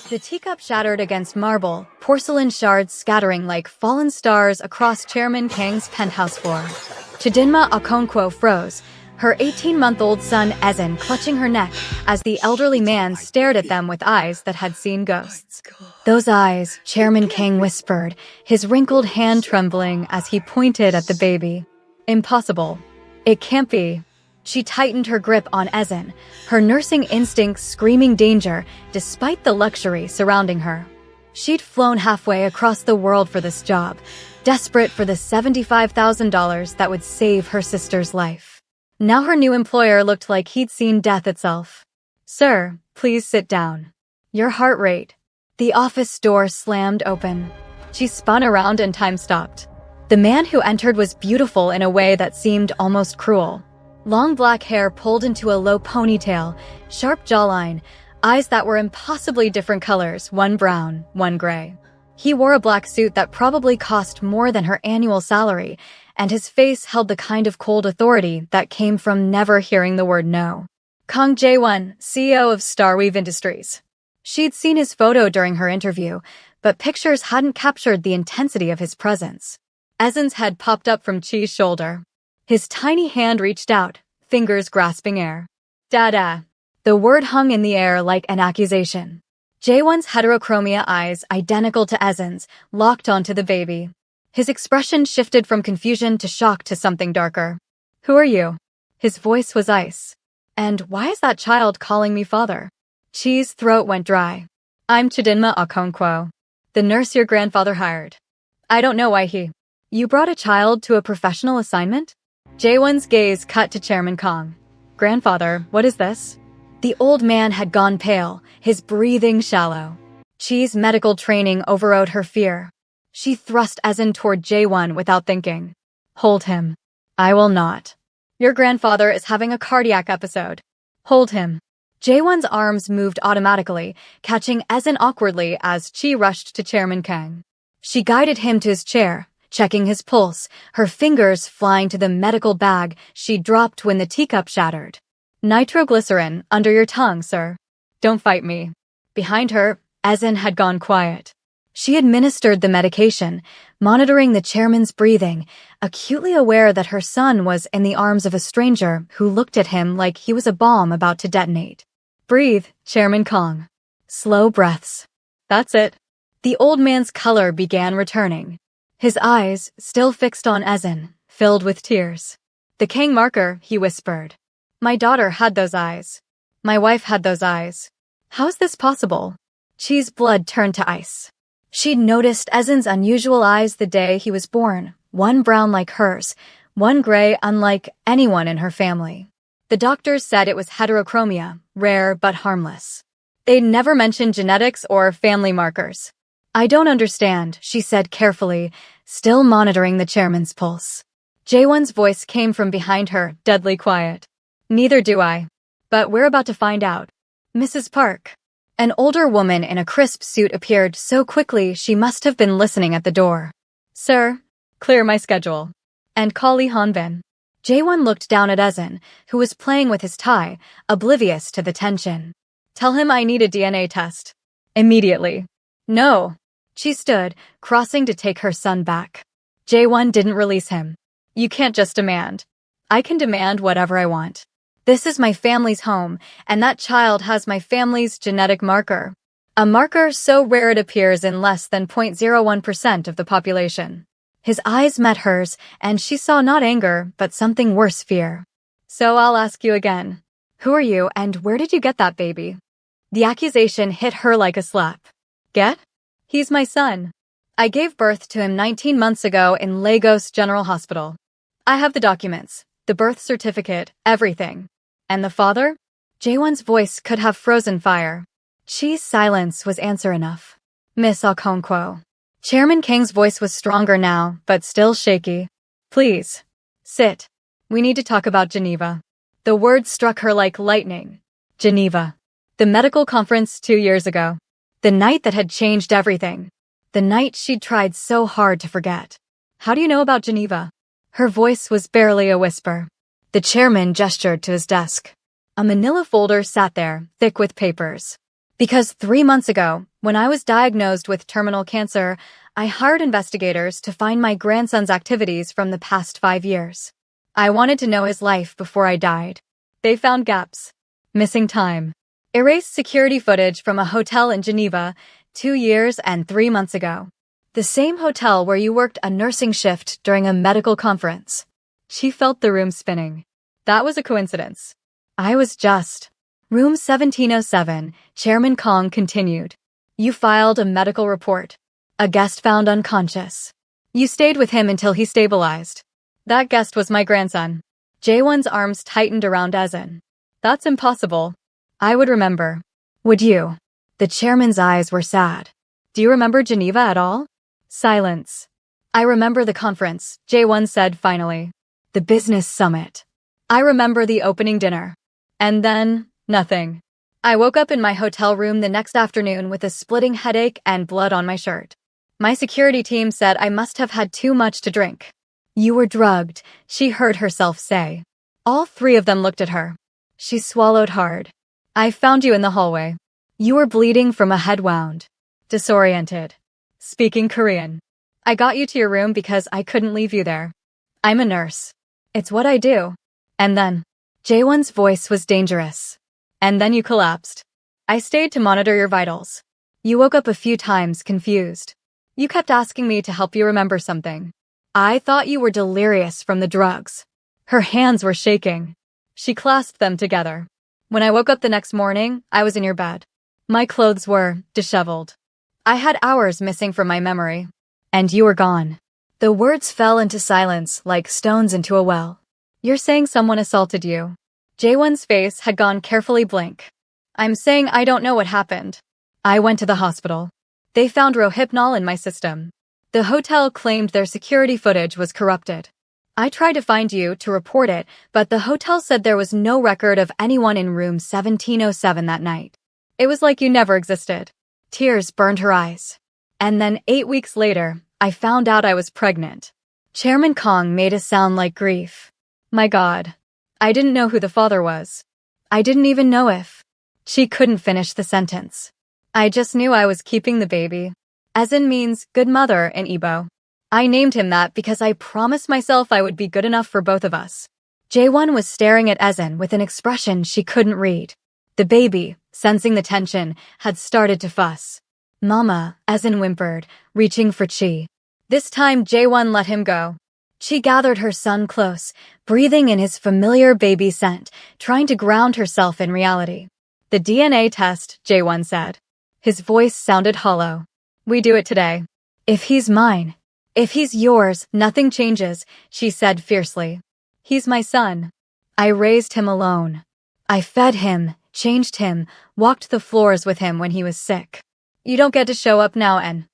The teacup shattered against marble, porcelain shards scattering like fallen stars across Chairman Kang's penthouse floor. Chidinma Okonkwo froze, her 18-month-old son Ezen clutching her neck as the elderly man stared at them with eyes that had seen ghosts. "Those eyes," Chairman Kang whispered, his wrinkled hand trembling as he pointed at the baby. "Impossible. It can't be." She tightened her grip on Ezen, her nursing instincts screaming danger despite the luxury surrounding her. She'd flown halfway across the world for this job, desperate for the $75,000 that would save her sister's life. Now her new employer looked like he'd seen death itself. "Sir, please sit down. Your heart rate." The office door slammed open. She spun around and time stopped. The man who entered was beautiful in a way that seemed almost cruel. Long black hair pulled into a low ponytail, sharp jawline, eyes that were impossibly different colors, one brown, one gray. He wore a black suit that probably cost more than her annual salary, and his face held the kind of cold authority that came from never hearing the word no. Kang Jae-won, CEO of Starweave Industries. She'd seen his photo during her interview, but pictures hadn't captured the intensity of his presence. Ezen's head popped up from Chi's shoulder. His tiny hand reached out, fingers grasping air. "Dada." The word hung in the air like an accusation. Jaewon's heterochromia eyes, identical to Ezen's, locked onto the baby. His expression shifted from confusion to shock to something darker. "Who are you?" His voice was ice. "And why is that child calling me father?" Chi's throat went dry. "I'm Chidinma Okonkwo, the nurse your grandfather hired. I don't know why he—" "You brought a child to a professional assignment?" Jaewon's gaze cut to Chairman Kang. "Grandfather, what is this?" The old man had gone pale, his breathing shallow. Chi's medical training overrode her fear. She thrust Ezen toward Jaewon without thinking. "Hold him." "I will not." "Your grandfather is having a cardiac episode." "Hold him." Jaewon's arms moved automatically, catching Ezen awkwardly as Chi rushed to Chairman Kang. She guided him to his chair, checking his pulse, her fingers flying to the medical bag she dropped when the teacup shattered. "Nitroglycerin, under your tongue, sir." "Don't fight me." Behind her, Ezen had gone quiet. She administered the medication, monitoring the chairman's breathing, acutely aware that her son was in the arms of a stranger who looked at him like he was a bomb about to detonate. "Breathe, Chairman Kang." Slow breaths. "That's it." The old man's color began returning. His eyes, still fixed on Ezen, filled with tears. "The Kang marker," he whispered. "My daughter had those eyes. My wife had those eyes. How is this possible?" Chi's blood turned to ice. She'd noticed Ezen's unusual eyes the day he was born, one brown like hers, one gray unlike anyone in her family. The doctors said it was heterochromia, rare but harmless. They'd never mentioned genetics or family markers. "I don't understand," she said carefully, still monitoring the chairman's pulse. Jaewon's voice came from behind her, deadly quiet. "Neither do I. But we're about to find out." "Mrs. Park." An older woman in a crisp suit appeared so quickly she must have been listening at the door. "Sir, clear my schedule. And call Lee Hanbin." Jaewon looked down at Ezen, who was playing with his tie, oblivious to the tension. "Tell him I need a DNA test. Immediately." "No." She stood, crossing to take her son back. Jaewon didn't release him. "You can't just demand." "I can demand whatever I want. This is my family's home, and that child has my family's genetic marker. A marker so rare it appears in less than 0.01% of the population." His eyes met hers, and she saw not anger, but something worse, fear. "So I'll ask you again. Who are you, and where did you get that baby?" The accusation hit her like a slap. "Get? He's my son. I gave birth to him 19 months ago in Lagos General Hospital. I have the documents, the birth certificate, everything." "And the father?" Jaewon's voice could have frozen fire. Chi's silence was answer enough. "Miss Okonkwo." Chairman Kang's voice was stronger now, but still shaky. "Please. Sit. We need to talk about Geneva." The word struck her like lightning. Geneva. The medical conference 2 years ago. The night that had changed everything. The night she'd tried so hard to forget. "How do you know about Geneva?" Her voice was barely a whisper. The chairman gestured to his desk. A manila folder sat there, thick with papers. Because 3 months ago, when I was diagnosed with terminal cancer, I hired investigators to find my grandson's activities from the past 5 years. I wanted to know his life before I died. They found gaps, missing time, erased security footage from a hotel in Geneva 2 years and 3 months ago. The same hotel where you worked a nursing shift during a medical conference. She felt the room spinning. That was a coincidence. I was just. Room 1707, Chairman Kong continued. You filed a medical report. A guest found unconscious. You stayed with him until he stabilized. That guest was my grandson. Jaewon's arms tightened around Ezen. That's impossible. I would remember. Would you? The chairman's eyes were sad. Do you remember Geneva at all? Silence. I remember the conference, Jaewon said finally. The business summit. I remember the opening dinner. And then, nothing. I woke up in my hotel room the next afternoon with a splitting headache and blood on my shirt. My security team said I must have had too much to drink. You were drugged, she heard herself say. All three of them looked at her. She swallowed hard. I found you in the hallway. You were bleeding from a head wound. Disoriented. Speaking Korean. I got you to your room because I couldn't leave you there. I'm a nurse. It's what I do. And then, Jaewon's voice was dangerous. And then you collapsed. I stayed to monitor your vitals. You woke up a few times confused. You kept asking me to help you remember something. I thought you were delirious from the drugs. Her hands were shaking. She clasped them together. When I woke up the next morning, I was in your bed. My clothes were disheveled. I had hours missing from my memory. And you were gone. The words fell into silence like stones into a well. You're saying someone assaulted you. Jaewon's face had gone carefully blank. I'm saying I don't know what happened. I went to the hospital. They found Rohypnol in my system. The hotel claimed their security footage was corrupted. I tried to find you to report it, but the hotel said there was no record of anyone in room 1707 that night. It was like you never existed. Tears burned her eyes. And then 8 weeks later, I found out I was pregnant. Chairman Kong made a sound like grief. My God. I didn't know who the father was. I didn't even know if. She couldn't finish the sentence. I just knew I was keeping the baby. Ezen means good mother in Igbo. I named him that because I promised myself I would be good enough for both of us. Jaewon was staring at Ezen with an expression she couldn't read. The baby, sensing the tension, had started to fuss. Mama, Ezen whimpered, reaching for Chi. This time Jaewon let him go. She gathered her son close, breathing in his familiar baby scent, trying to ground herself in reality. The DNA test, Jaewon said. His voice sounded hollow. We do it today. If he's mine. If he's yours, nothing changes, she said fiercely. He's my son. I raised him alone. I fed him, changed him, walked the floors with him when he was sick. You don't get to show up now and.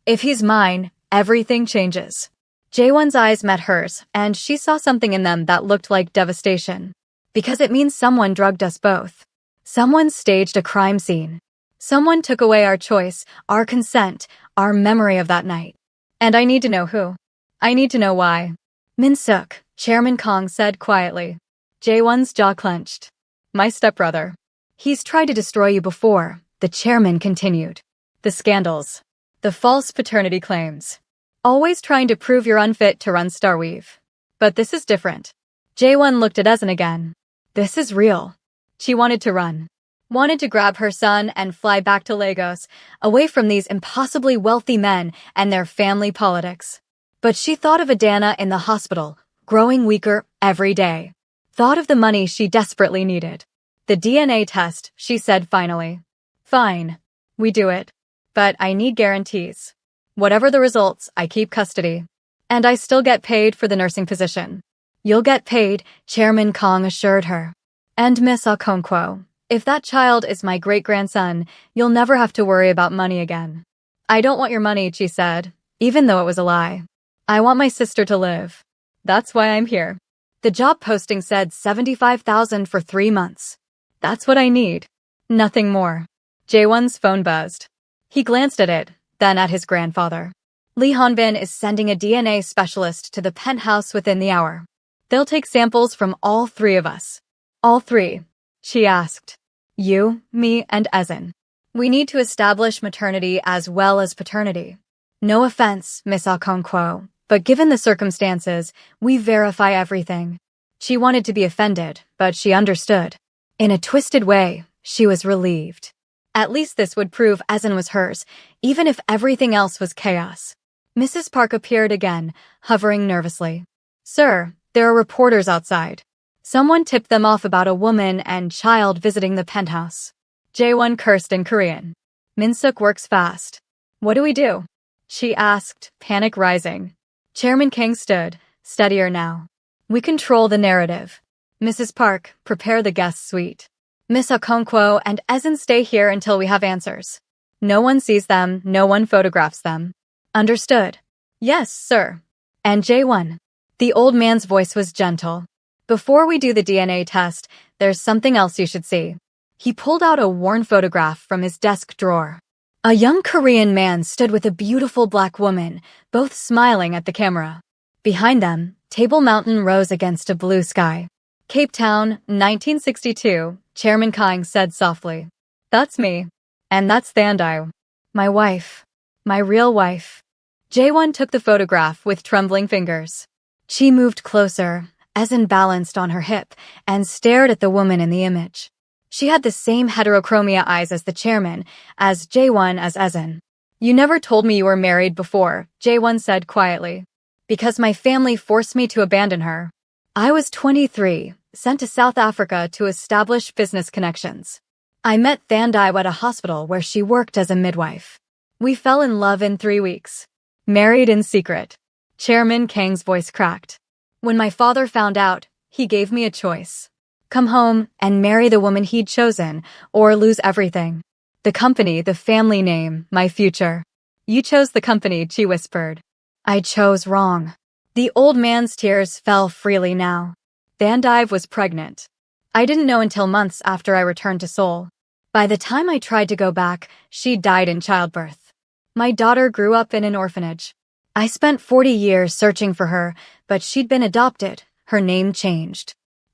If he's mine, everything changes. Jaewon's eyes met hers, and she saw something in them that looked like devastation. Because it means someone drugged us both. Someone staged a crime scene. Someone took away our choice, our consent, our memory of that night. And I need to know who. I need to know why. Min-suk, Chairman Kong said quietly. Jaewon's jaw clenched. My stepbrother. He's tried to destroy you before, the chairman continued. The scandals. The false paternity claims. Always trying to prove you're unfit to run Starweave. But this is different. Jaewon looked at Ezen again. This is real. She wanted to run. Wanted to grab her son and fly back to Lagos, away from these impossibly wealthy men and their family politics. But she thought of Adana in the hospital, growing weaker every day. Thought of the money she desperately needed. The DNA test, she said finally. Fine. We do it. But I need guarantees. Whatever the results, I keep custody. And I still get paid for the nursing position. You'll get paid, Chairman Kong assured her. And Miss Okonkwo, if that child is my great-grandson, you'll never have to worry about money again. I don't want your money, she said, even though it was a lie. I want my sister to live. That's why I'm here. The job posting said 75,000 for 3 months. That's what I need. Nothing more. Jaewon's phone buzzed. He glanced at it, then at his grandfather. Lee Hanbin is sending a DNA specialist to the penthouse within the hour. They'll take samples from all three of us. All three? She asked. You, me, and Ezen. We need to establish maternity as well as paternity. No offense, Miss Okonkwo, but given the circumstances, we verify everything. She wanted to be offended, but she understood. In a twisted way, she was relieved. At least this would prove Ezen was hers, even if everything else was chaos. Mrs. Park appeared again, hovering nervously. Sir, there are reporters outside. Someone tipped them off about a woman and child visiting the penthouse. Jae-won cursed in Korean. Min-suk works fast. What do we do? She asked, panic rising. Chairman Kang stood, steadier now. We control the narrative. Mrs. Park, prepare the guest suite. Miss Okonkwo and Ezen stay here until we have answers. No one sees them, no one photographs them. Understood. Yes, sir. And Jae-won. The old man's voice was gentle. Before we do the DNA test, there's something else you should see. He pulled out a worn photograph from his desk drawer. A young Korean man stood with a beautiful black woman, both smiling at the camera. Behind them, Table Mountain rose against a blue sky. Cape Town, 1962, Chairman Kang said softly. That's me. And that's Thandai. My wife. My real wife. Jae-won took the photograph with trembling fingers. She moved closer, Ezen balanced on her hip, and stared at the woman in the image. She had the same heterochromia eyes as the chairman, as Jae-won as Ezen. You never told me you were married before, Jae-won said quietly. Because my family forced me to abandon her. I was 23, sent to South Africa to establish business connections. I met Thandai at a hospital where she worked as a midwife. We fell in love in 3 weeks. Married in secret. Chairman Kang's voice cracked. When my father found out, he gave me a choice. Come home and marry the woman he'd chosen, or lose everything. The company, the family name, my future. You chose the company, she whispered. I chose wrong. The old man's tears fell freely now. Thandai was pregnant. I didn't know until months after I returned to Seoul. By the time I tried to go back, she died in childbirth. My daughter grew up in an orphanage. I spent 40 years searching for her, but she'd been adopted, her name changed.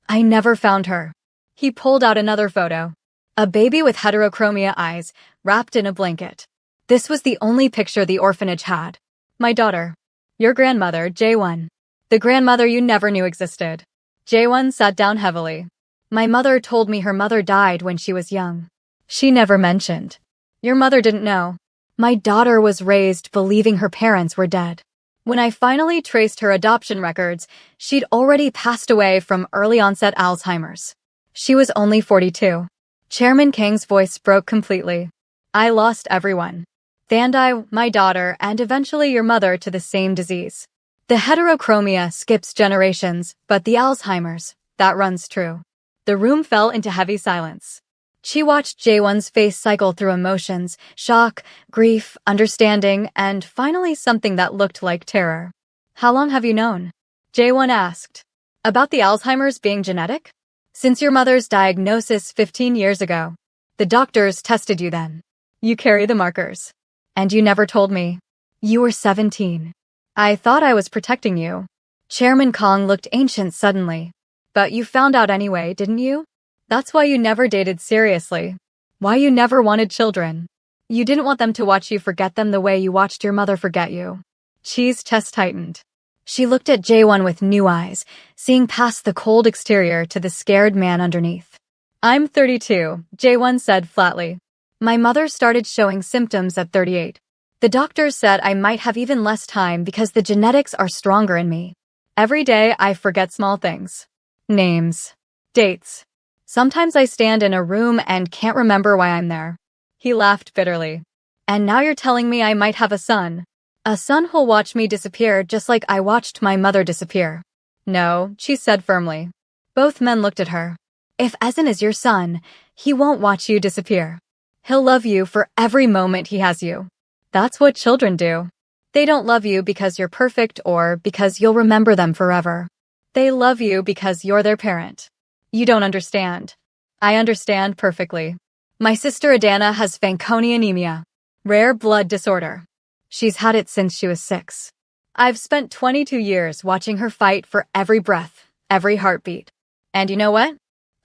I never found her. He pulled out another photo. A baby with heterochromia eyes, wrapped in a blanket. This was the only picture the orphanage had. My daughter. Your grandmother, Jae-won. The grandmother you never knew existed. Jae-won sat down heavily. My mother told me her mother died when she was young. She never mentioned. Your mother didn't know. My daughter was raised believing her parents were dead. When I finally traced her adoption records, she'd already passed away from early-onset Alzheimer's. She was only 42. Chairman Kang's voice broke completely. I lost everyone. Thandai, my daughter, and eventually your mother to the same disease. The heterochromia skips generations, but the Alzheimer's, that runs true. The room fell into heavy silence. She watched Jae-won's face cycle through emotions, shock, grief, understanding, and finally something that looked like terror. How long have you known? Jae-won asked. About the Alzheimer's being genetic? Since your mother's diagnosis 15 years ago. The doctors tested you then. You carry the markers. And you never told me. You were 17. I thought I was protecting you. Chairman Kang looked ancient suddenly. But you found out anyway, didn't you? That's why you never dated seriously. Why you never wanted children. You didn't want them to watch you forget them the way you watched your mother forget you. Chi's chest tightened. She looked at Jae-won with new eyes, seeing past the cold exterior to the scared man underneath. I'm 32, Jae-won said flatly. My mother started showing symptoms at 38. The doctors said I might have even less time because the genetics are stronger in me. Every day I forget small things. Names. Dates. Sometimes I stand in a room and can't remember why I'm there. He laughed bitterly. And now you're telling me I might have a son. A son who'll watch me disappear just like I watched my mother disappear. No, she said firmly. Both men looked at her. If Ezen is your son, he won't watch you disappear. He'll love you for every moment he has you. That's what children do. They don't love you because you're perfect or because you'll remember them forever. They love you because you're their parent. You don't understand. I understand perfectly. My sister Adana has Fanconi anemia. Rare blood disorder. She's had it since she was 6. I've spent 22 years watching her fight for every breath, every heartbeat. And you know what?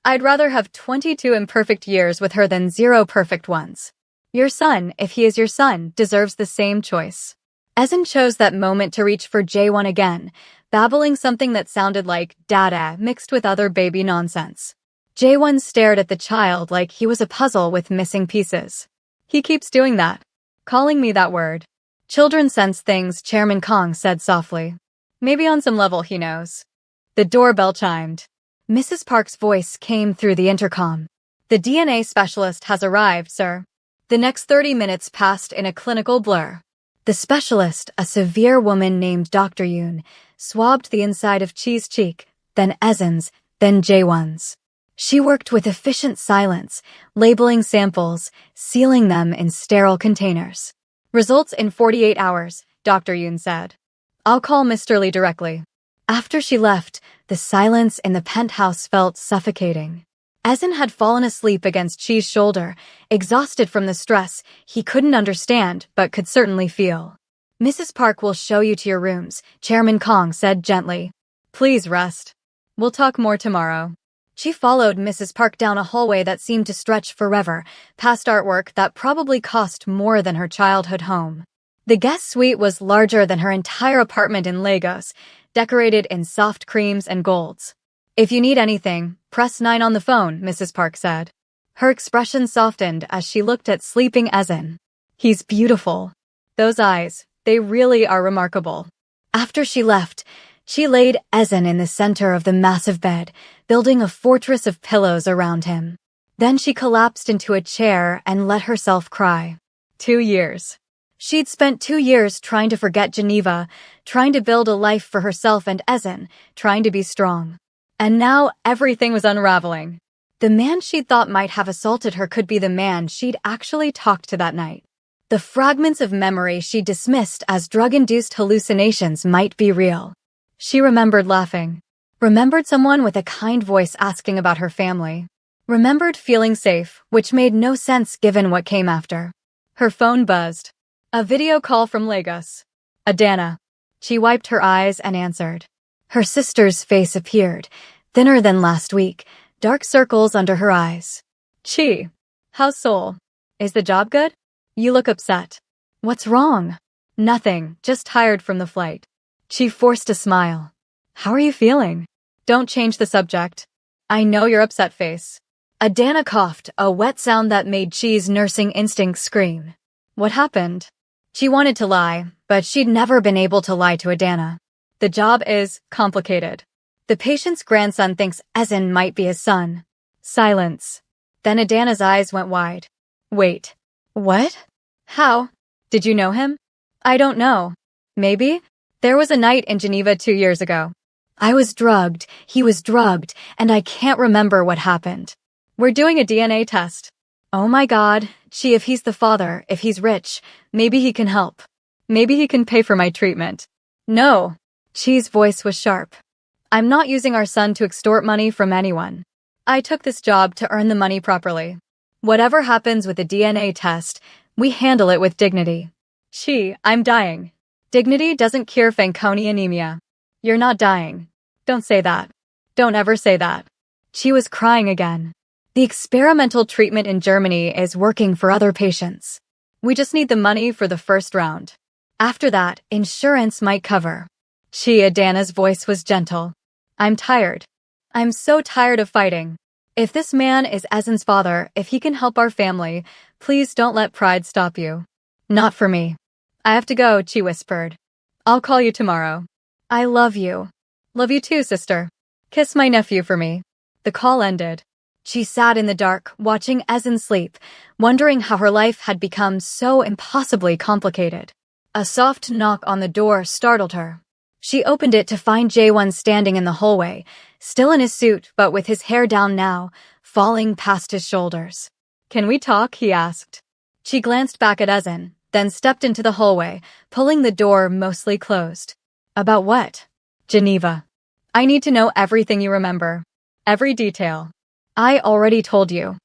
I'd rather have 22 imperfect years with her than 0 perfect ones. Your son, if he is your son, deserves the same choice. Ezen chose that moment to reach for Jaewon again, babbling something that sounded like dada mixed with other baby nonsense. Jaewon stared at the child like he was a puzzle with missing pieces. He keeps doing that. Calling me that word. Children sense things, Chairman Kong said softly. Maybe on some level he knows. The doorbell chimed. Mrs. Park's voice came through the intercom. The DNA specialist has arrived, sir. The next 30 minutes passed in a clinical blur. The specialist, a severe woman named Dr. Yoon, swabbed the inside of Chi's cheek, then Ezen's, then Jaewon's. She worked with efficient silence, labeling samples, sealing them in sterile containers. Results in 48 hours, Dr. Yoon said. I'll call Mr. Lee directly. After she left, the silence in the penthouse felt suffocating. Ezen had fallen asleep against Chi's shoulder, exhausted from the stress he couldn't understand but could certainly feel. Mrs. Park will show you to your rooms, Chairman Kong said gently. Please rest. We'll talk more tomorrow. She followed Mrs. Park down a hallway that seemed to stretch forever, past artwork that probably cost more than her childhood home. The guest suite was larger than her entire apartment in Lagos, decorated in soft creams and golds. If you need anything, press 9 on the phone, Mrs. Park said. Her expression softened as she looked at sleeping Ezen. He's beautiful. Those eyes, they really are remarkable. After she left, she laid Ezen in the center of the massive bed, building a fortress of pillows around him. Then she collapsed into a chair and let herself cry. 2 years. She'd spent 2 years trying to forget Geneva, trying to build a life for herself and Ezen, trying to be strong. And now everything was unraveling. The man she'd thought might have assaulted her could be the man she'd actually talked to that night. The fragments of memory she dismissed as drug-induced hallucinations might be real. She remembered laughing. Remembered someone with a kind voice asking about her family. Remembered feeling safe, which made no sense given what came after. Her phone buzzed. A video call from Lagos. Adana. She wiped her eyes and answered. Her sister's face appeared, thinner than last week, dark circles under her eyes. Chi. How's Seoul? Is the job good? You look upset. What's wrong? Nothing, just tired from the flight. Chi forced a smile. How are you feeling? Don't change the subject. I know your upset face. Adana coughed, a wet sound that made Chi's nursing instinct scream. What happened? She wanted to lie, but she'd never been able to lie to Adana. The job is complicated. The patient's grandson thinks Ezen might be his son. Silence. Then Adana's eyes went wide. Wait. What? How? Did you know him? I don't know. Maybe? There was a night in Geneva 2 years ago. I was drugged, he was drugged, and I can't remember what happened. We're doing a DNA test. Oh my God, if he's the father, if he's rich, maybe he can help. Maybe he can pay for my treatment. No. Chi's voice was sharp. I'm not using our son to extort money from anyone. I took this job to earn the money properly. Whatever happens with the DNA test, we handle it with dignity. Chi, I'm dying. Dignity doesn't cure Fanconi anemia. You're not dying. Don't say that. Don't ever say that. Chi was crying again. The experimental treatment in Germany is working for other patients. We just need the money for the first round. After that, insurance might cover. Chi, Adana's voice was gentle. I'm tired. I'm so tired of fighting. If this man is Ezen's father, if he can help our family, please don't let pride stop you. Not for me. I have to go, Chi whispered. I'll call you tomorrow. I love you. Love you too, sister. Kiss my nephew for me. The call ended. She sat in the dark, watching Ezen sleep, wondering how her life had become so impossibly complicated. A soft knock on the door startled her. She opened it to find Jaewon standing in the hallway, still in his suit but with his hair down now, falling past his shoulders. Can we talk? He asked. She glanced back at Ezen, then stepped into the hallway, pulling the door mostly closed. About what? Geneva. I need to know everything you remember. Every detail. I already told you.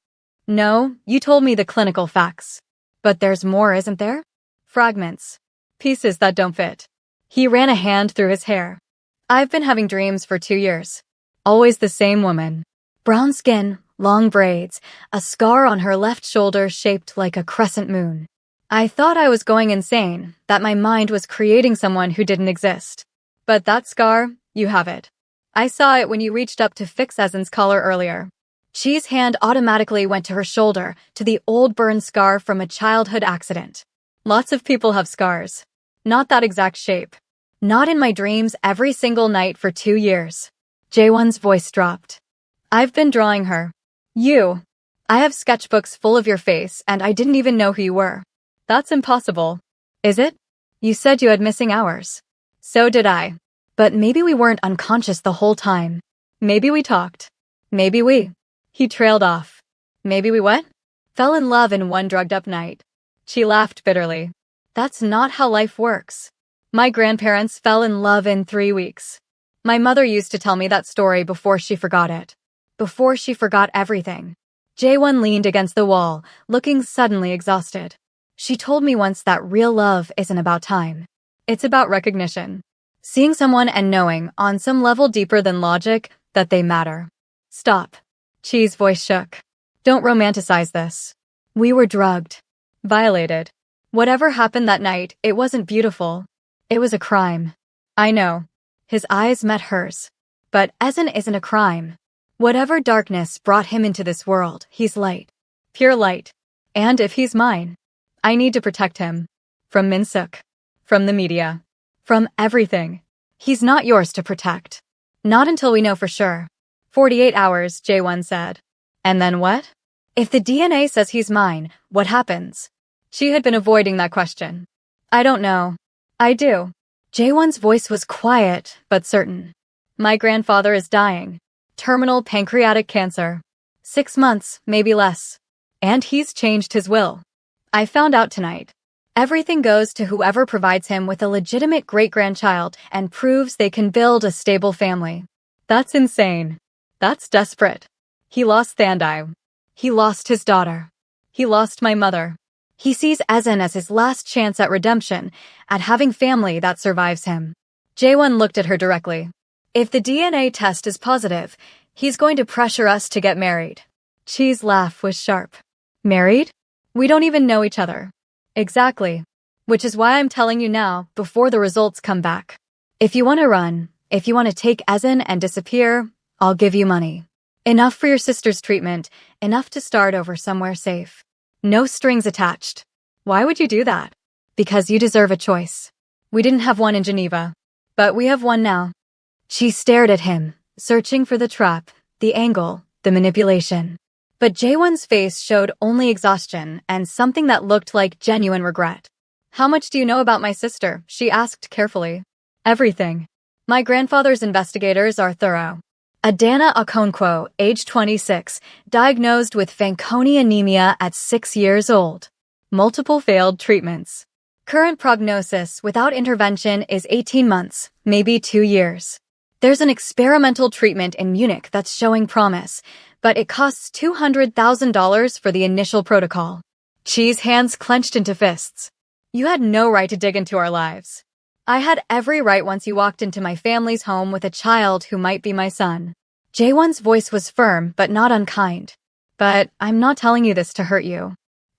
No, you told me the clinical facts. But there's more, isn't there? Fragments. Pieces that don't fit. He ran a hand through his hair. I've been having dreams for 2 years. Always the same woman. Brown skin, long braids, a scar on her left shoulder shaped like a crescent moon. I thought I was going insane, that my mind was creating someone who didn't exist. But that scar, you have it. I saw it when you reached up to fix Ezen's collar earlier. Chi's hand automatically went to her shoulder, to the old burn scar from a childhood accident. Lots of people have scars. Not that exact shape. Not in my dreams every single night for 2 years. Jaewon's voice dropped. I've been drawing her. You. I have sketchbooks full of your face and I didn't even know who you were. That's impossible. Is it? You said you had missing hours. So did I. But maybe we weren't unconscious the whole time. Maybe we talked. Maybe we. He trailed off. Maybe we what? Fell in love in one drugged-up night. She laughed bitterly. That's not how life works. My grandparents fell in love in 3 weeks. My mother used to tell me that story before she forgot it. Before she forgot everything. Jaewon leaned against the wall, looking suddenly exhausted. She told me once that real love isn't about time. It's about recognition. Seeing someone and knowing, on some level deeper than logic, that they matter. Stop. Chi's voice shook. Don't romanticize this. We were drugged. Violated. Whatever happened that night, it wasn't beautiful. It was a crime. I know. His eyes met hers. But Ezen isn't a crime. Whatever darkness brought him into this world, he's light. Pure light. And if he's mine, I need to protect him. From Min-suk. From the media. From everything. He's not yours to protect. Not until we know for sure. 48 hours, Jaewon said. And then what? If the DNA says he's mine, what happens? She had been avoiding that question. I don't know. I do. Jaewon's voice was quiet, but certain. My grandfather is dying. Terminal pancreatic cancer. 6 months, maybe less. And he's changed his will. I found out tonight. Everything goes to whoever provides him with a legitimate great-grandchild and proves they can build a stable family. That's insane. That's desperate. He lost Thandai. He lost his daughter. He lost my mother. He sees Ezen as his last chance at redemption, at having family that survives him. Jaewon looked at her directly. If the DNA test is positive, he's going to pressure us to get married. Chi's laugh was sharp. Married? We don't even know each other. Exactly. Which is why I'm telling you now, before the results come back. If you want to run, if you want to take Ezen and disappear, I'll give you money. Enough for your sister's treatment, enough to start over somewhere safe. No strings attached. Why would you do that? Because you deserve a choice. We didn't have one in Geneva. But we have one now. She stared at him, searching for the trap, the angle, the manipulation. But Jaewon's face showed only exhaustion and something that looked like genuine regret. How much do you know about my sister? She asked carefully. Everything. My grandfather's investigators are thorough. Adana Okonkwo, age 26, diagnosed with Fanconi anemia at 6 years old. Multiple failed treatments. Current prognosis without intervention is 18 months, maybe 2 years. There's an experimental treatment in Munich that's showing promise, but it costs $200,000 for the initial protocol. Chi's hands clenched into fists. You had no right to dig into our lives. I had every right once you walked into my family's home with a child who might be my son. Jaewon's voice was firm but not unkind. But I'm not telling you this to hurt you.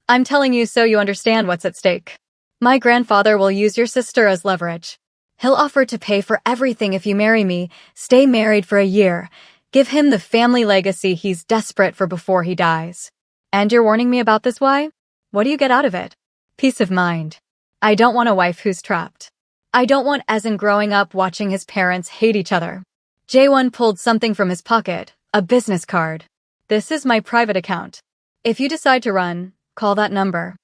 I'm telling you so you understand what's at stake. My grandfather will use your sister as leverage. He'll offer to pay for everything if you marry me, stay married for a year, give him the family legacy he's desperate for before he dies. And you're warning me about this, why? What do you get out of it? Peace of mind. I don't want a wife who's trapped. I don't want Ezen growing up watching his parents hate each other. Jaewon pulled something from his pocket, a business card. This is my private account. If you decide to run, call that number.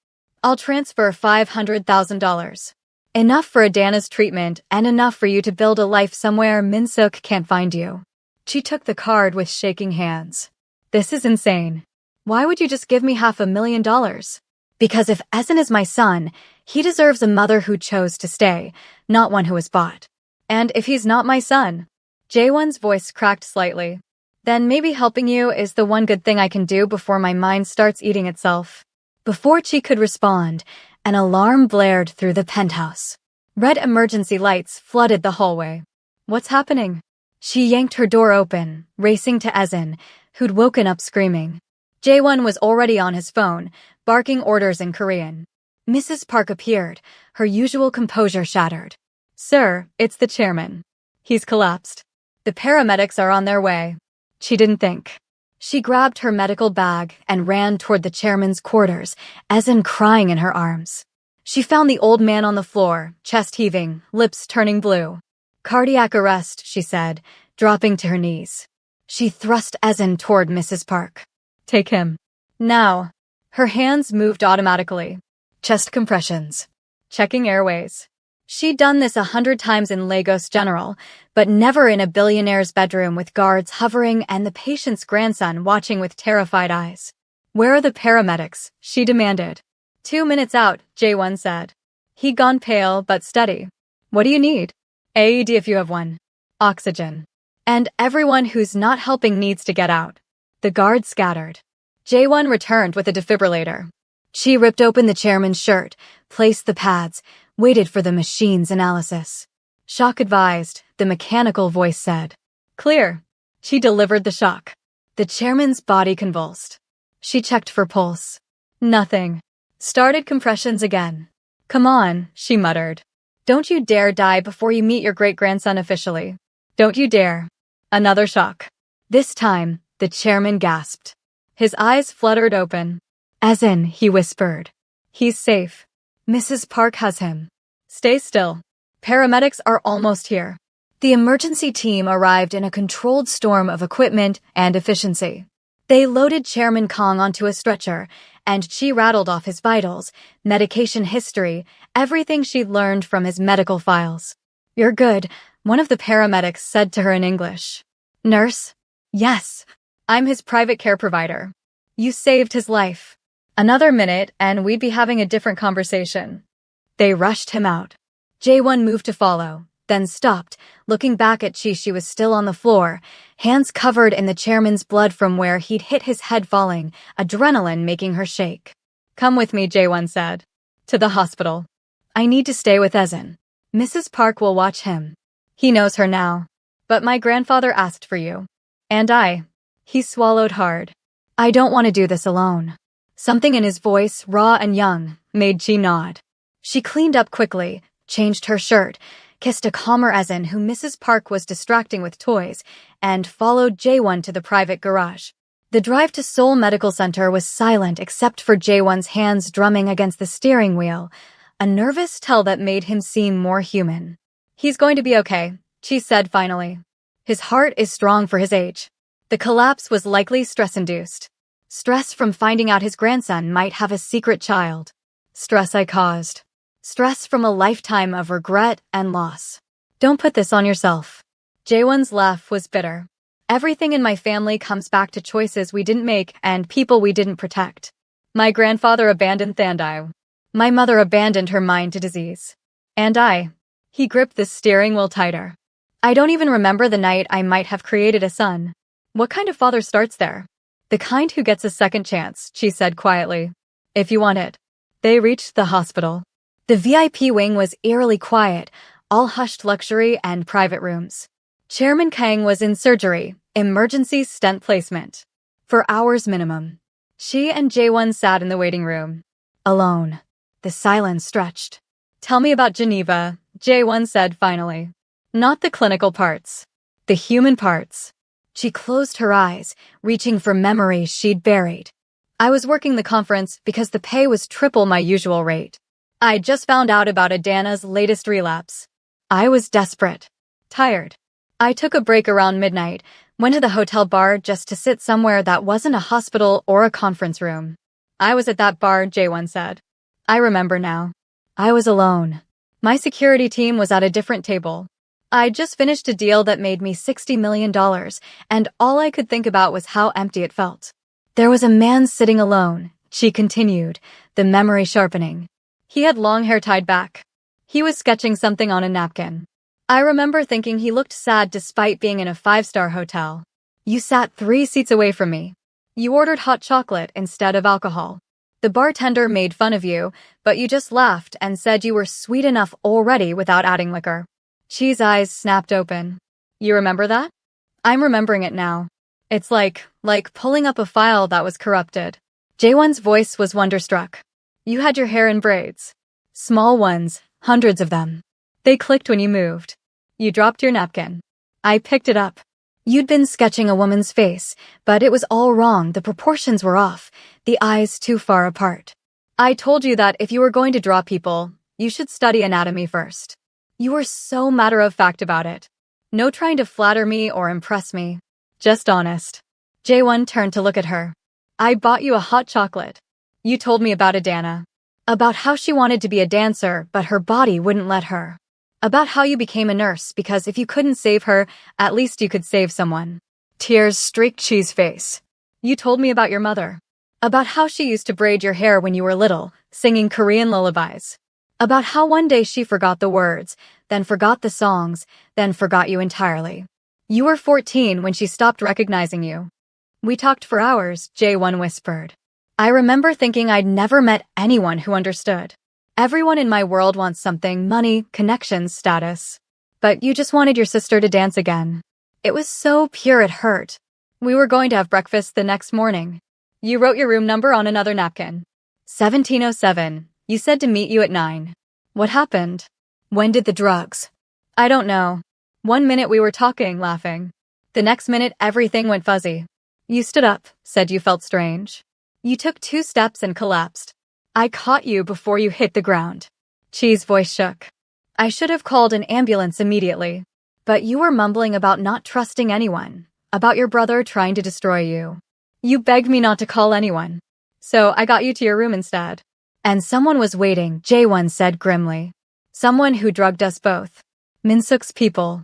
I'll transfer $500,000. Enough for Adana's treatment and enough for you to build a life somewhere Min-suk can't find you. She took the card with shaking hands. This is insane. Why would you just give me $500,000? Because if Ezen is my son, he deserves a mother who chose to stay, not one who was bought. And if he's not my son, Jaewon's voice cracked slightly, then maybe helping you is the one good thing I can do before my mind starts eating itself. Before Chi could respond, an alarm blared through the penthouse. Red emergency lights flooded the hallway. What's happening? She yanked her door open, racing to Ezen, who'd woken up screaming. Jae-won was already on his phone, barking orders in Korean. Mrs. Park appeared, her usual composure shattered. "Sir, it's the chairman. He's collapsed. The paramedics are on their way." She didn't think. She grabbed her medical bag and ran toward the chairman's quarters, Ezen crying in her arms. She found the old man on the floor, chest heaving, lips turning blue. "Cardiac arrest," she said, dropping to her knees. She thrust Ezen toward Mrs. Park. "Take him. Now." Her hands moved automatically. Chest compressions. Checking airways. She'd done this 100 times in Lagos General, but never in a billionaire's bedroom with guards hovering and the patient's grandson watching with terrified eyes. "Where are the paramedics?" she demanded. 2 minutes out, Jae-won said. He'd gone pale but steady. "What do you need?" "AED if you have one. Oxygen. And everyone who's not helping needs to get out." The guards scattered. Jae-won returned with a defibrillator. She ripped open the chairman's shirt, placed the pads, waited for the machine's analysis. "Shock advised," the mechanical voice said. "Clear." She delivered the shock. The chairman's body convulsed. She checked for pulse. Nothing. Started compressions again. "Come on," she muttered. "Don't you dare die before you meet your great-grandson officially. Don't you dare." Another shock. This time, the chairman gasped. His eyes fluttered open. "Ezen," he whispered. "He's safe. Mrs. Park has him. Stay still. Paramedics are almost here." The emergency team arrived in a controlled storm of equipment and efficiency. They loaded Chairman Kong onto a stretcher, and she rattled off his vitals, medication history, everything she'd learned from his medical files. "You're good," one of the paramedics said to her in English. "Nurse?" "Yes. I'm his private care provider. You saved his life." Another minute, and we'd be having a different conversation. They rushed him out. Jae-won moved to follow, then stopped, looking back at Chi. She was still on the floor, hands covered in the chairman's blood from where he'd hit his head falling, adrenaline making her shake. "Come with me," Jae-won said. "To the hospital. I need to stay with Ezen. Mrs. Park will watch him. He knows her now. But my grandfather asked for you. And I." He swallowed hard. "I don't want to do this alone." Something in his voice, raw and young, made Chi nod. She cleaned up quickly, changed her shirt, kissed a calmer Ezen who Mrs. Park was distracting with toys, and followed Jae-won to the private garage. The drive to Seoul Medical Center was silent except for Jae-won's hands drumming against the steering wheel, a nervous tell that made him seem more human. "He's going to be okay," she said finally. "His heart is strong for his age." The collapse was likely stress-induced. Stress from finding out his grandson might have a secret child. Stress I caused. Stress from a lifetime of regret and loss. "Don't put this on yourself." Jae-won's laugh was bitter. "Everything in my family comes back to choices we didn't make and people we didn't protect. My grandfather abandoned Thandai. My mother abandoned her mind to disease. And I." He gripped the steering wheel tighter. "I don't even remember the night I might have created a son. What kind of father starts there?" "The kind who gets a second chance," she said quietly. "If you want it." They reached the hospital. The VIP wing was eerily quiet, all hushed luxury and private rooms. Chairman Kang was in surgery, emergency stent placement. For hours minimum. She and Jae-won sat in the waiting room. Alone. The silence stretched. "Tell me about Geneva," Jae-won said finally. "Not the clinical parts. The human parts." She closed her eyes, reaching for memories she'd buried. "I was working the conference because the pay was triple my usual rate. I just found out about Adana's latest relapse. I was desperate. Tired. I took a break around midnight, went to the hotel bar just to sit somewhere that wasn't a hospital or a conference room. I was at that bar," Jae-won said. "I remember now. I was alone. My security team was at a different table. I just finished a deal that made me $60 million, and all I could think about was how empty it felt. There was a man sitting alone," she continued, the memory sharpening. He had long hair tied back. He was sketching something on a napkin. I remember thinking he looked sad despite being in a 5-star hotel. "You sat 3 seats away from me. You ordered hot chocolate instead of alcohol. The bartender made fun of you, but you just laughed and said you were sweet enough already without adding liquor." Chi's eyes snapped open. "You remember that?" "I'm remembering it now." It's like pulling up a file that was corrupted. Jaewon's voice was wonderstruck. You had your hair in braids. Small ones, hundreds of them. They clicked when you moved. You dropped your napkin. I picked it up. You'd been sketching a woman's face, but it was all wrong. The proportions were off, the eyes too far apart. I told you that if you were going to draw people, you should study anatomy first. You were so matter-of-fact about it. No trying to flatter me or impress me. Just honest. Jaewon turned to look at her. I bought you a hot chocolate. You told me about Adana. About how she wanted to be a dancer, but her body wouldn't let her. About how you became a nurse because if you couldn't save her, at least you could save someone. Tears streaked Chi's face. You told me about your mother. About how she used to braid your hair when you were little, singing Korean lullabies. About how one day she forgot the words, then forgot the songs, then forgot you entirely. You were 14 when she stopped recognizing you. We talked for hours, Jaewon whispered. I remember thinking I'd never met anyone who understood. Everyone in my world wants something, money, connections, status. But you just wanted your sister to dance again. It was so pure it hurt. We were going to have breakfast the next morning. You wrote your room number on another napkin. 1707. You said to meet you at 9. What happened? When did the drugs? I don't know. 1 minute we were talking, laughing. The next minute everything went fuzzy. You stood up, said you felt strange. You took 2 steps and collapsed. I caught you before you hit the ground. Chi's voice shook. I should have called an ambulance immediately. But you were mumbling about not trusting anyone, about your brother trying to destroy you. You begged me not to call anyone. So I got you to your room instead. And someone was waiting, Jaewon said grimly. Someone who drugged us both. Minsuk's people.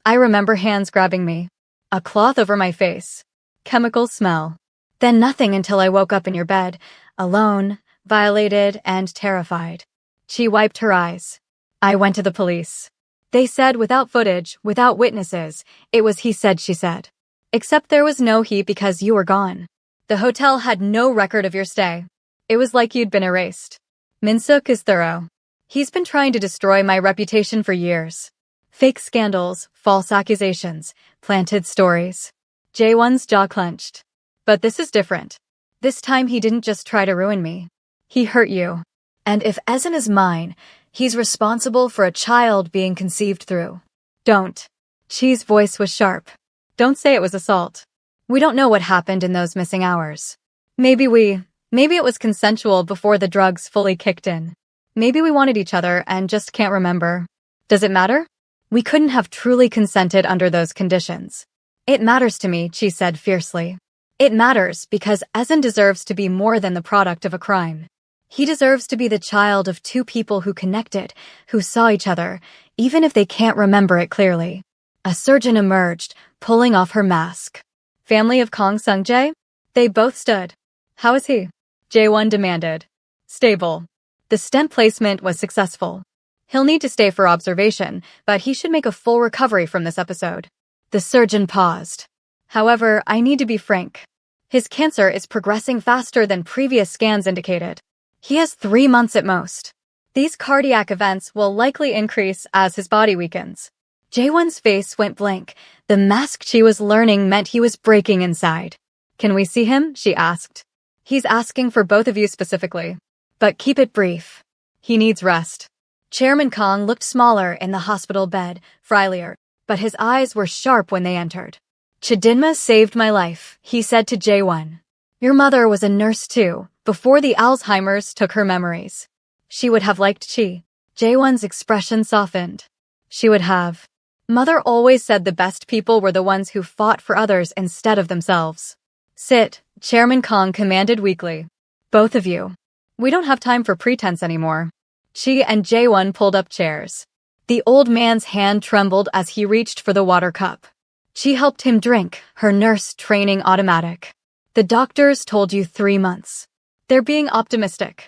I remember hands grabbing me. A cloth over my face. Chemical smell. Then nothing until I woke up in your bed, alone, violated, and terrified. She wiped her eyes. I went to the police. They said without footage, without witnesses, it was he said she said. Except there was no he because you were gone. The hotel had no record of your stay. It was like you'd been erased. Minsuk is thorough. He's been trying to destroy my reputation for years. Fake scandals, false accusations, planted stories. Jaewon's jaw clenched. But this is different. This time he didn't just try to ruin me. He hurt you. And if Ezen is mine, he's responsible for a child being conceived through. Don't. Chi's voice was sharp. Don't say it was assault. We don't know what happened in those missing hours. Maybe it was consensual before the drugs fully kicked in. Maybe we wanted each other and just can't remember. Does it matter? We couldn't have truly consented under those conditions. It matters to me, Chi said fiercely. It matters because Ezen deserves to be more than the product of a crime. He deserves to be the child of 2 people who connected, who saw each other, even if they can't remember it clearly. A surgeon emerged, pulling off her mask. Family of Kong Sung-jae? They both stood. How is he? Jaewon demanded. Stable. The stent placement was successful. He'll need to stay for observation, but he should make a full recovery from this episode. The surgeon paused. However, I need to be frank. His cancer is progressing faster than previous scans indicated. He has 3 months at most. These cardiac events will likely increase as his body weakens. Jaewon's face went blank. The mask she was learning meant he was breaking inside. Can we see him? She asked. He's asking for both of you specifically. But keep it brief. He needs rest. Chairman Kong looked smaller in the hospital bed, friendlier, but his eyes were sharp when they entered. Chidinma saved my life, he said to Jaewon. Your mother was a nurse too, before the Alzheimer's took her memories. She would have liked Chi. Jaewon's expression softened. She would have. Mother always said the best people were the ones who fought for others instead of themselves. Sit, Chairman Kong commanded weakly. Both of you. We don't have time for pretense anymore. Chi and Jaewon pulled up chairs. The old man's hand trembled as he reached for the water cup. Chi helped him drink, her nurse training automatic. The doctors told you 3 months. They're being optimistic.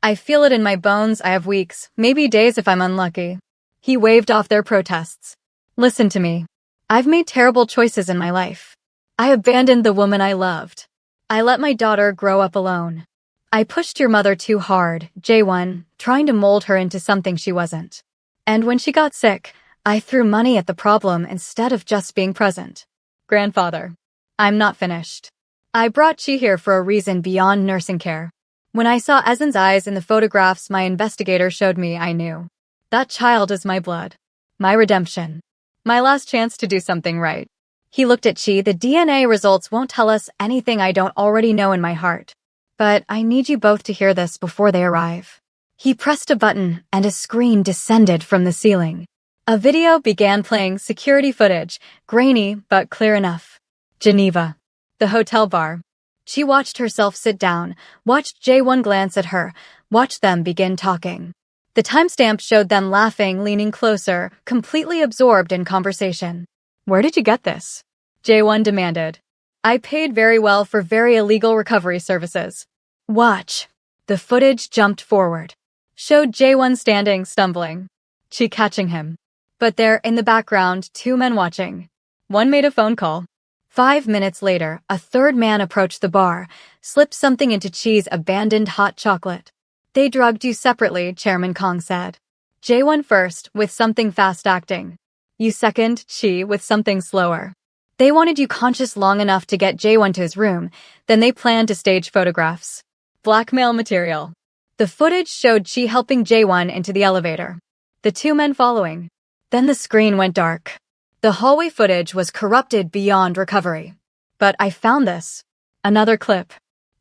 I feel it in my bones. I have weeks, maybe days if I'm unlucky. He waved off their protests. Listen to me. I've made terrible choices in my life. I abandoned the woman I loved. I let my daughter grow up alone. I pushed your mother too hard, Jaewon, trying to mold her into something she wasn't. And when she got sick, I threw money at the problem instead of just being present. Grandfather. I'm not finished. I brought Chi here for a reason beyond nursing care. When I saw Ezen's eyes in the photographs my investigator showed me, I knew. That child is my blood. My redemption. My last chance to do something right. He looked at Chi. The DNA results won't tell us anything I don't already know in my heart. But I need you both to hear this before they arrive. He pressed a button and a screen descended from the ceiling. A video began playing, security footage, grainy but clear enough. Geneva. The hotel bar. She watched herself sit down, watched J1 glance at her, watched them begin talking. The timestamp showed them laughing, leaning closer, completely absorbed in conversation. Where did you get this? J1 demanded. I paid very well for very illegal recovery services. Watch. The footage jumped forward. Showed J1 standing, stumbling. She catching him. But there, in the background, two men watching. One made a phone call. 5 minutes later, a third man approached the bar, slipped something into Chi's abandoned hot chocolate. They drugged you separately, Chairman Kong said. J1 first, with something fast-acting. You second, Chi, with something slower. They wanted you conscious long enough to get J1 to his room, then they planned to stage photographs. Blackmail material. The footage showed Chi helping J1 into the elevator. The two men following. Then the screen went dark. The hallway footage was corrupted beyond recovery. But I found this. Another clip.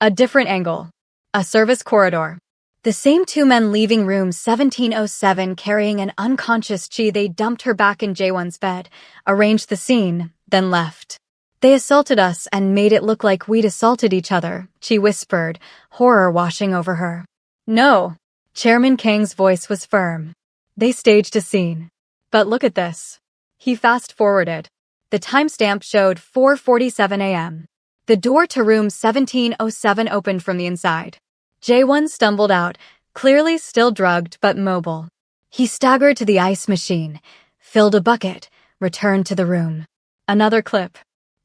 A different angle. A service corridor. The same two men leaving room 1707 carrying an unconscious Chi. They dumped her back in J1's bed, arranged the scene, then left. They assaulted us and made it look like we'd assaulted each other, Chi whispered, horror washing over her. No. Chairman Kang's voice was firm. They staged a scene. But look at this. He fast-forwarded. The timestamp showed 4:47 a.m. The door to room 1707 opened from the inside. J1 stumbled out, clearly still drugged but mobile. He staggered to the ice machine, filled a bucket, returned to the room. Another clip.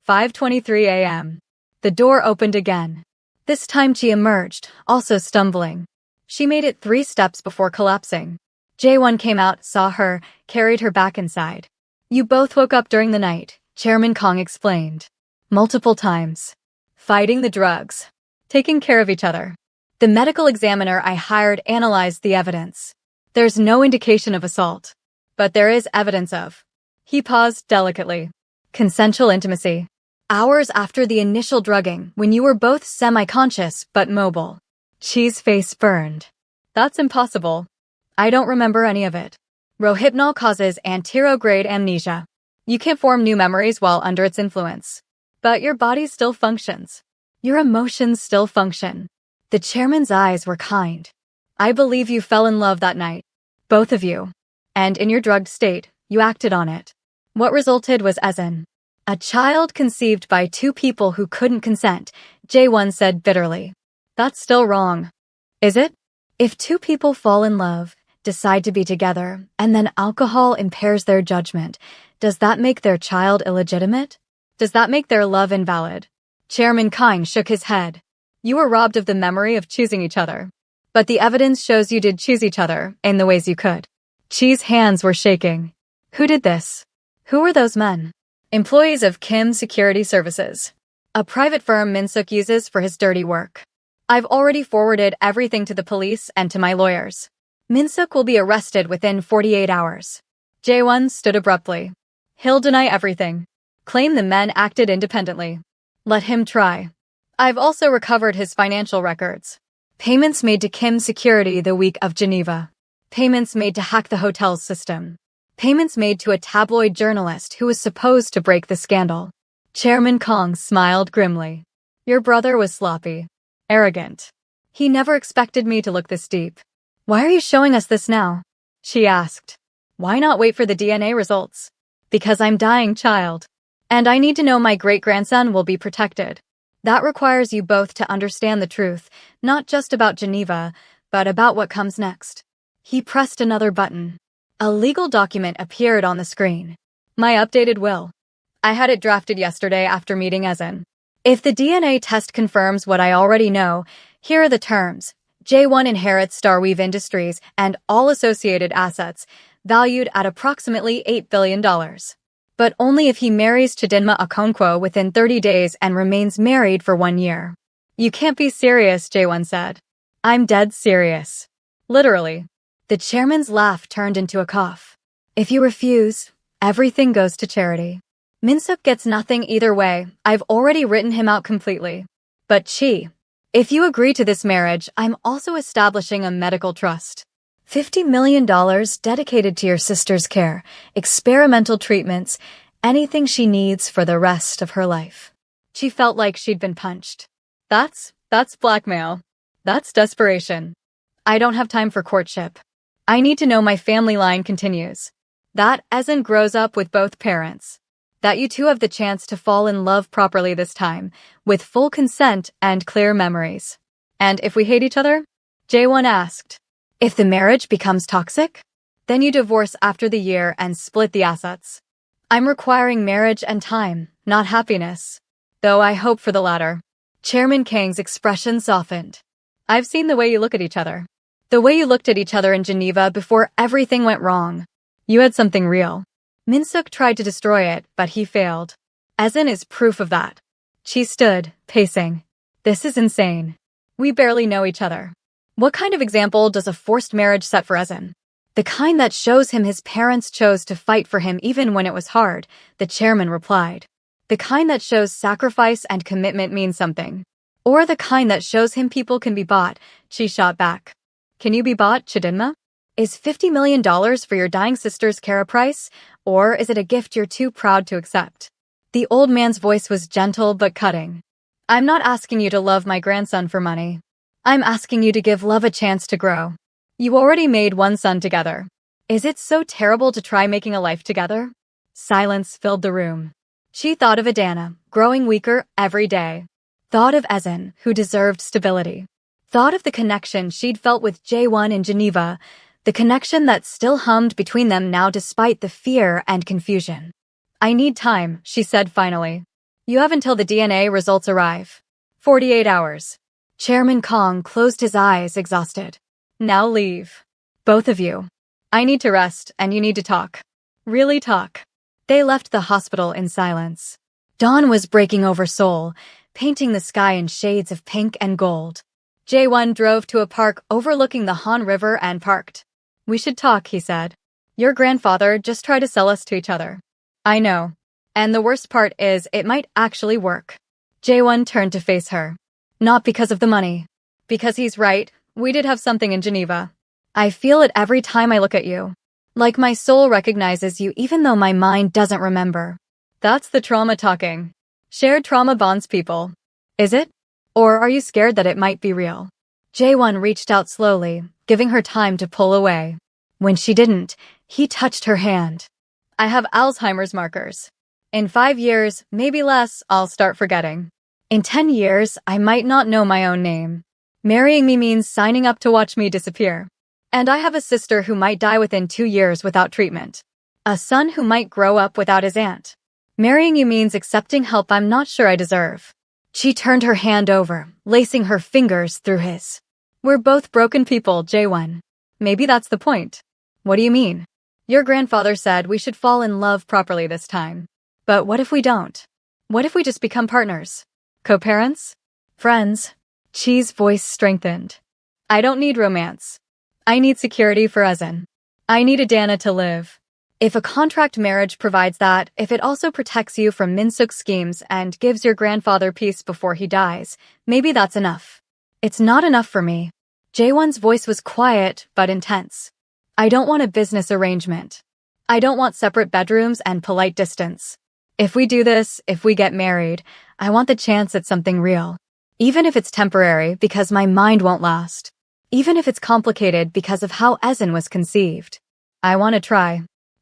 5:23 a.m. The door opened again. This time Chi emerged, also stumbling. She made it 3 steps before collapsing. J1 came out, saw her, carried her back inside. You both woke up during the night, Chairman Kong explained. Multiple times. Fighting the drugs. Taking care of each other. The medical examiner I hired analyzed the evidence. There's no indication of assault. But there is evidence of. He paused delicately. Consensual intimacy. Hours after the initial drugging, when you were both semi-conscious but mobile. Chi's face burned. That's impossible. I don't remember any of it. Rohypnol causes anterograde amnesia. You can't form new memories while under its influence. But your body still functions. Your emotions still function. The chairman's eyes were kind. I believe you fell in love that night. Both of you. And in your drugged state, you acted on it. What resulted was Ezen. A child conceived by 2 people who couldn't consent, J1 said bitterly. That's still wrong. Is it? If 2 people fall in love, decide to be together, and then alcohol impairs their judgment, does that make their child illegitimate? Does that make their love invalid? Chairman Kang shook his head. You were robbed of the memory of choosing each other. But the evidence shows you did choose each other in the ways you could. Chi's hands were shaking. Who did this? Who were those men? Employees of Kim Security Services. A private firm Min-suk uses for his dirty work. I've already forwarded everything to the police and to my lawyers. Min-suk will be arrested within 48 hours. J1 stood abruptly. He'll deny everything. Claim the men acted independently. Let him try. I've also recovered his financial records. Payments made to Kim Security the week of Geneva. Payments made to hack the hotel's system. Payments made to a tabloid journalist who was supposed to break the scandal. Chairman Kong smiled grimly. Your brother was sloppy. Arrogant. He never expected me to look this deep. Why are you showing us this now? She asked. Why not wait for the DNA results? Because I'm dying, child. And I need to know my great-grandson will be protected. That requires you both to understand the truth, not just about Geneva, but about what comes next. He pressed another button. A legal document appeared on the screen. My updated will. I had it drafted yesterday after meeting Ezen. If the DNA test confirms what I already know, here are the terms. J1 inherits Starweave Industries and all associated assets, valued at approximately $8 billion. but only if he marries Chidinma Okonkwo within 30 days and remains married for 1 year. You can't be serious, Jae-won said. I'm dead serious. Literally. The chairman's laugh turned into a cough. If you refuse, everything goes to charity. Min-suk gets nothing either way. I've already written him out completely. But Chi, if you agree to this marriage, I'm also establishing a medical trust. $50 million dedicated to your sister's care, experimental treatments, anything she needs for the rest of her life. She felt like she'd been punched. That's blackmail. That's desperation. I don't have time for courtship. I need to know my family line continues. That Ezen grows up with both parents. That you two have the chance to fall in love properly this time, with full consent and clear memories. And if we hate each other? Jae-won asked. If the marriage becomes toxic? Then you divorce after the year and split the assets. I'm requiring marriage and time, not happiness. Though I hope for the latter. Chairman Kang's expression softened. I've seen the way you look at each other. The way you looked at each other in Geneva before everything went wrong. You had something real. Min-suk tried to destroy it, but he failed. Ezen is proof of that. She stood, pacing. This is insane. We barely know each other. What kind of example does a forced marriage set for Ezen? The kind that shows him his parents chose to fight for him even when it was hard, the chairman replied. The kind that shows sacrifice and commitment means something. Or the kind that shows him people can be bought, she shot back. Can you be bought, Chidinma? Is $50 million for your dying sister's care a price, or is it a gift you're too proud to accept? The old man's voice was gentle but cutting. I'm not asking you to love my grandson for money. I'm asking you to give love a chance to grow. You already made one son together. Is it so terrible to try making a life together? Silence filled the room. She thought of Adana, growing weaker every day. Thought of Ezen, who deserved stability. Thought of the connection she'd felt with Jae-won in Geneva, the connection that still hummed between them now despite the fear and confusion. I need time, she said finally. You have until the DNA results arrive. 48 hours. Chairman Kong closed his eyes, exhausted. Now leave. Both of you. I need to rest, and you need to talk. Really talk. They left the hospital in silence. Dawn was breaking over Seoul, painting the sky in shades of pink and gold. Jae-won drove to a park overlooking the Han River and parked. We should talk, he said. Your grandfather just tried to sell us to each other. I know. And the worst part is it might actually work. Jae-won turned to face her. Not because of the money. Because he's right, we did have something in Geneva. I feel it every time I look at you. Like my soul recognizes you even though my mind doesn't remember. That's the trauma talking. Shared trauma bonds people. Is it? Or are you scared that it might be real? Jae-won reached out slowly, giving her time to pull away. When she didn't, he touched her hand. I have Alzheimer's markers. In 5 years, maybe less, I'll start forgetting. In 10 years, I might not know my own name. Marrying me means signing up to watch me disappear. And I have a sister who might die within 2 years without treatment. A son who might grow up without his aunt. Marrying you means accepting help I'm not sure I deserve. She turned her hand over, lacing her fingers through his. We're both broken people, Jae-won. Maybe that's the point. What do you mean? Your grandfather said we should fall in love properly this time. But what if we don't? What if we just become partners? Co-parents? Friends? Chi's voice strengthened. I don't need romance. I need security for Ezen. I need Adana to live. If a contract marriage provides that, if it also protects you from Min-suk's schemes and gives your grandfather peace before he dies, maybe that's enough. It's not enough for me. Jae-won's voice was quiet but intense. I don't want a business arrangement. I don't want separate bedrooms and polite distance. If we do this, if we get married, I want the chance at something real. Even if it's temporary because my mind won't last. Even if it's complicated because of how Ezen was conceived. I want to try.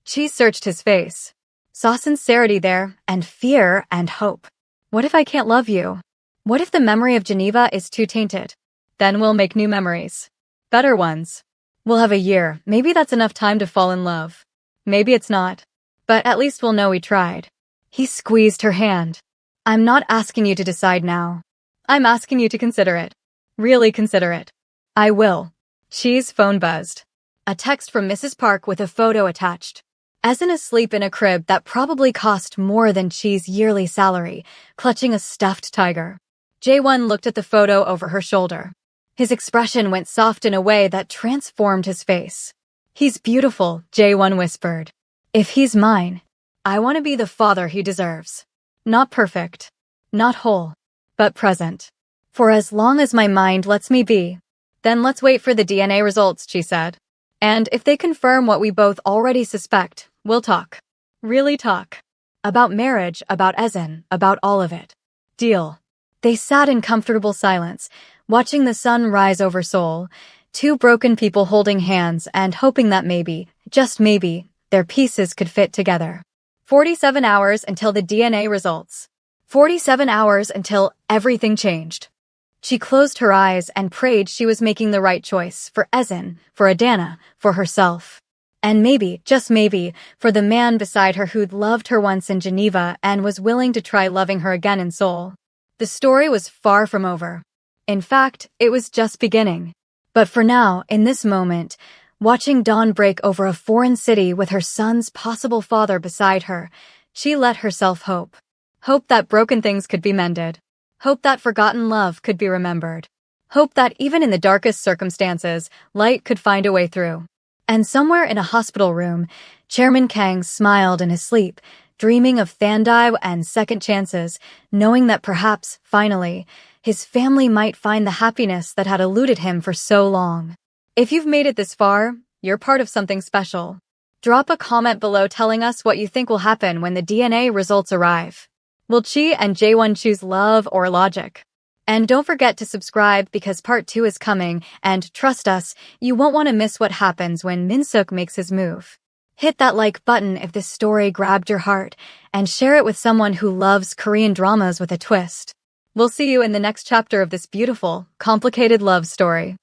Chi searched his face. Saw sincerity there, and fear and hope. What if I can't love you? What if the memory of Geneva is too tainted? Then we'll make new memories. Better ones. We'll have a year, maybe that's enough time to fall in love. Maybe it's not. But at least we'll know we tried. He squeezed her hand. I'm not asking you to decide now. I'm asking you to consider it. Really consider it. I will. Chi's phone buzzed. A text from Mrs. Park with a photo attached. Esin asleep in a crib that probably cost more than Chi's yearly salary, clutching a stuffed tiger. Jaewon looked at the photo over her shoulder. His expression went soft in a way that transformed his face. "He's beautiful," Jaewon whispered. "If he's mine, I want to be the father he deserves. Not perfect, not whole, but present. For as long as my mind lets me be." "Then let's wait for the DNA results," she said. "And if they confirm what we both already suspect, we'll talk. Really talk. About marriage, about Esin, about all of it. Deal." They sat in comfortable silence, watching the sun rise over Seoul, two broken people holding hands and hoping that maybe, just maybe, their pieces could fit together. 47 hours until the DNA results. 47 hours until everything changed. She closed her eyes and prayed she was making the right choice for Esin, for Adana, for herself. And maybe, just maybe, for the man beside her who'd loved her once in Geneva and was willing to try loving her again in Seoul. The story was far from over. In fact, it was just beginning. But for now, in this moment, watching dawn break over a foreign city with her son's possible father beside her, she let herself hope. Hope that broken things could be mended. Hope that forgotten love could be remembered. Hope that even in the darkest circumstances, light could find a way through. And somewhere in a hospital room, Chairman Kang smiled in his sleep, dreaming of Thandai and second chances, knowing that perhaps, finally, his family might find the happiness that had eluded him for so long. If you've made it this far, you're part of something special. Drop a comment below telling us what you think will happen when the DNA results arrive. Will Chi and Jaewon choose love or logic? And don't forget to subscribe because part 2 is coming, and trust us, you won't want to miss what happens when Min-suk makes his move. Hit that like button if this story grabbed your heart, and share it with someone who loves Korean dramas with a twist. We'll see you in the next chapter of this beautiful, complicated love story.